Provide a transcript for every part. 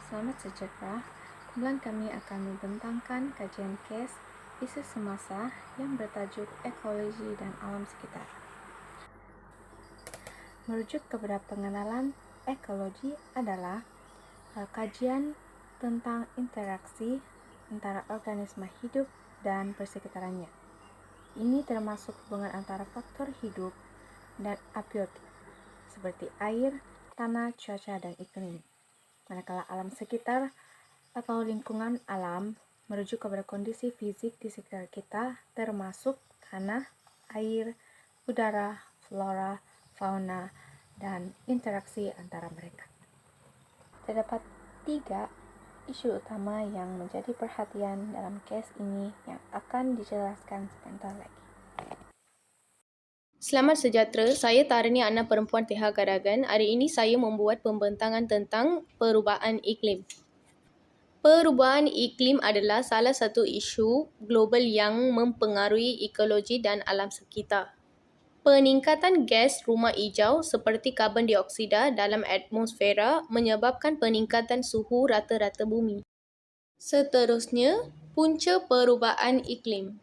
Selamat sejahtera. Kumpulan kami akan membentangkan kajian kes isu semasa yang bertajuk ekologi dan alam sekitar. Merujuk kepada pengenalan, ekologi adalah kajian tentang interaksi antara organisme hidup dan persekitarannya. Ini termasuk hubungan antara faktor hidup dan abiotik, seperti air, tanah, cuaca, dan iklim. Manakala alam sekitar atau lingkungan alam merujuk kepada kondisi fisik di sekitar kita, termasuk tanah, air, udara, flora, fauna, dan interaksi antara mereka. Terdapat 3 isu utama yang menjadi perhatian dalam kes ini yang akan dijelaskan sebentar lagi. Selamat sejahtera, saya Tarini Ana Perempuan TH Gadagan. Hari ini saya membuat pembentangan tentang perubahan iklim. Perubahan iklim adalah salah satu isu global yang mempengaruhi ekologi dan alam sekitar. Peningkatan gas rumah hijau seperti karbon dioksida dalam atmosfera menyebabkan peningkatan suhu rata-rata bumi. Seterusnya, punca perubahan iklim.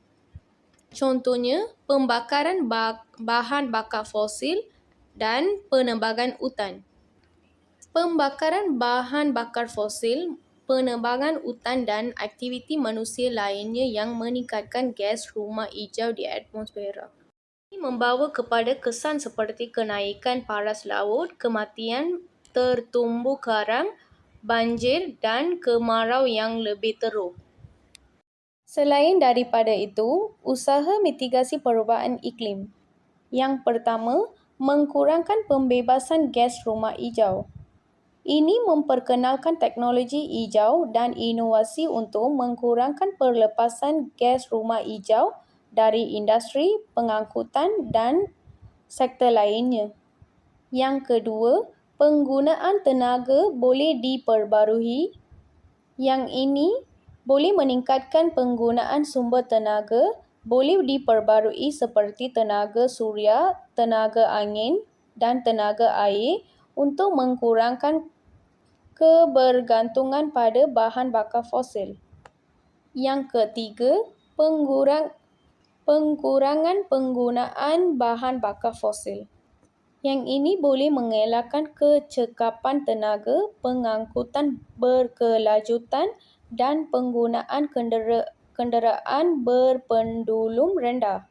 Contohnya, pembakaran bahan bakar fosil dan penebangan hutan. Pembakaran bahan bakar fosil, penebangan hutan dan aktiviti manusia lainnya yang meningkatkan gas rumah hijau di atmosfera. Ini membawa kepada kesan seperti kenaikan paras laut, kematian terumbu karang, banjir dan kemarau yang lebih teruk. Selain daripada itu, usaha mitigasi perubahan iklim. Yang pertama, mengurangkan pembebasan gas rumah hijau. Ini memperkenalkan teknologi hijau dan inovasi untuk mengurangkan pelepasan gas rumah hijau dari industri, pengangkutan dan sektor lainnya. Yang kedua, penggunaan tenaga boleh diperbarui. Yang ini boleh meningkatkan penggunaan sumber tenaga boleh diperbarui seperti tenaga suria, tenaga angin dan tenaga air untuk mengurangkan kebergantungan pada bahan bakar fosil. Yang ketiga, pengurangan penggunaan bahan bakar fosil. Yang ini boleh mengelakkan kecekapan tenaga, pengangkutan berkelanjutan dan penggunaan kenderaan berpendulum rendah.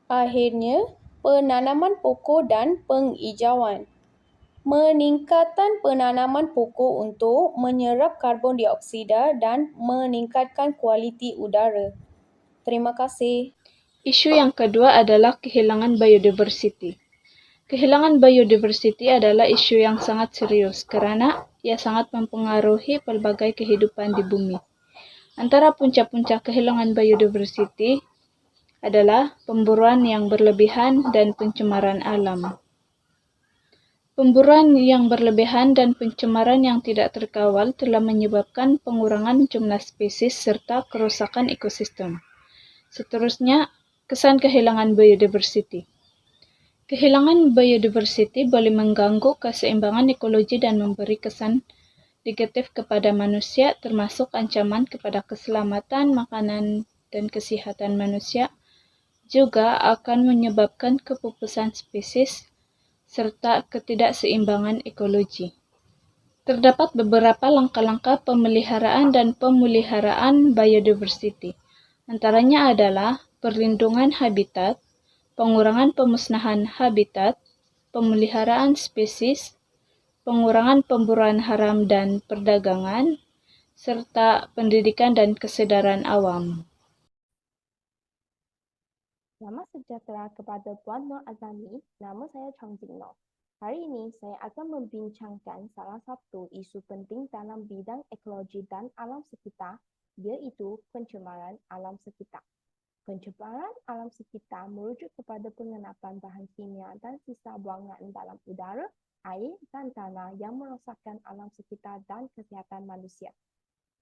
Akhirnya, penanaman pokok dan penghijauan. Meningkatkan penanaman pokok untuk menyerap karbon dioksida dan meningkatkan kualiti udara. Terima kasih. Isu yang kedua adalah kehilangan biodiversity. Kehilangan biodiversity adalah isu yang sangat serius kerana ia sangat mempengaruhi pelbagai kehidupan di bumi. Antara punca-punca kehilangan biodiversity adalah pemburuan yang berlebihan dan pencemaran alam. Pemburuan yang berlebihan dan pencemaran yang tidak terkawal telah menyebabkan pengurangan jumlah spesies serta kerusakan ekosistem. Seterusnya, kesan kehilangan biodiversity. Kehilangan biodiversity boleh mengganggu keseimbangan ekologi dan memberi kesan negatif kepada manusia, termasuk ancaman kepada keselamatan makanan dan kesihatan manusia, juga akan menyebabkan kepupusan spesies serta ketidakseimbangan ekologi. Terdapat beberapa langkah-langkah pemeliharaan dan pemuliharaan biodiversity. Antaranya adalah perlindungan habitat, pengurangan pemusnahan habitat, pemeliharaan spesies, pengurangan pemburuan haram dan perdagangan, serta pendidikan dan kesedaran awam. Selamat sejahtera kepada Puan Nur Azami, nama saya Chong Jing Noh. Hari ini saya akan membincangkan salah satu isu penting dalam bidang ekologi dan alam sekitar, iaitu pencemaran alam sekitar. Pencemaran alam sekitar merujuk kepada pengenapan bahan kimia dan sisa buangan dalam udara, air dan tanah yang merosakkan alam sekitar dan kesihatan manusia.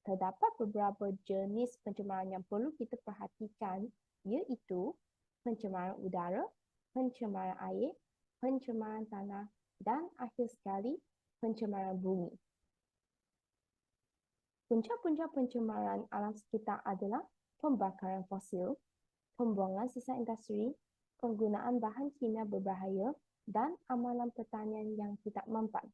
Terdapat beberapa jenis pencemaran yang perlu kita perhatikan, iaitu pencemaran udara, pencemaran air, pencemaran tanah dan akhir sekali pencemaran bumi. Punca-punca pencemaran alam sekitar adalah pembakaran fosil, pembuangan sisa industri, penggunaan bahan kimia berbahaya, dan amalan pertanian yang tidak mempan.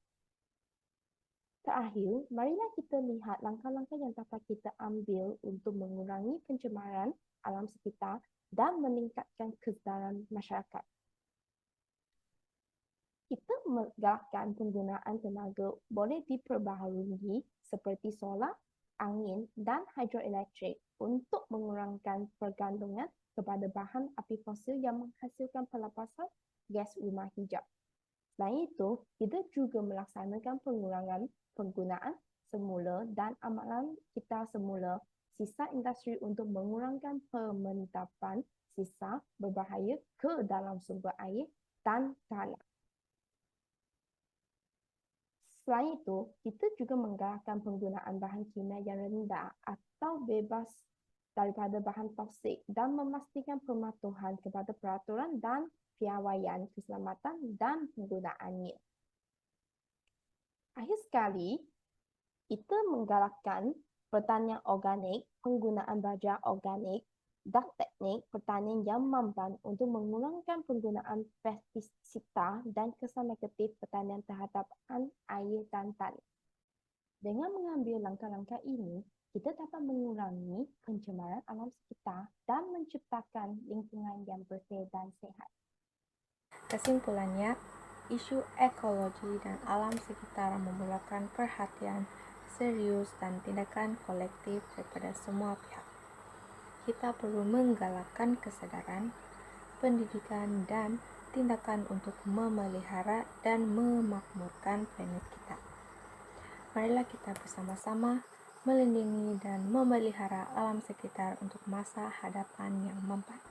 Terakhir, marilah kita lihat langkah-langkah yang dapat kita ambil untuk mengurangi pencemaran alam sekitar dan meningkatkan kesedaran masyarakat. Kita menggalakkan penggunaan tenaga boleh diperbaharui seperti solar, angin dan hidroelektrik untuk mengurangkan pergantungan kepada bahan api fosil yang menghasilkan pelepasan gas rumah hijau. Selain itu, kita juga melaksanakan pengurangan penggunaan semula dan amalan kita semula sisa industri untuk mengurangkan pementapan sisa berbahaya ke dalam sumber air dan tanah. Selain itu, kita juga menggalakkan penggunaan bahan kimia yang rendah atau bebas daripada bahan toksik dan memastikan pematuhan kepada peraturan dan piawaian keselamatan dan penggunaannya. Akhir sekali, kita menggalakkan pertanian organik, penggunaan baja organik, dan teknik pertanian yang mampan untuk mengurangkan penggunaan pestisida dan kesan negatif pertanian terhadap air dan tanah. Dengan mengambil langkah-langkah ini, kita dapat mengurangi pencemaran alam sekitar dan menciptakan lingkungan yang bersih dan sehat. Kesimpulannya, isu ekologi dan alam sekitar memerlukan perhatian serius dan tindakan kolektif daripada semua pihak. Kita perlu menggalakkan kesadaran, pendidikan, dan tindakan untuk memelihara dan memakmurkan planet kita. Marilah kita bersama-sama melindungi dan memelihara alam sekitar untuk masa hadapan yang mempan.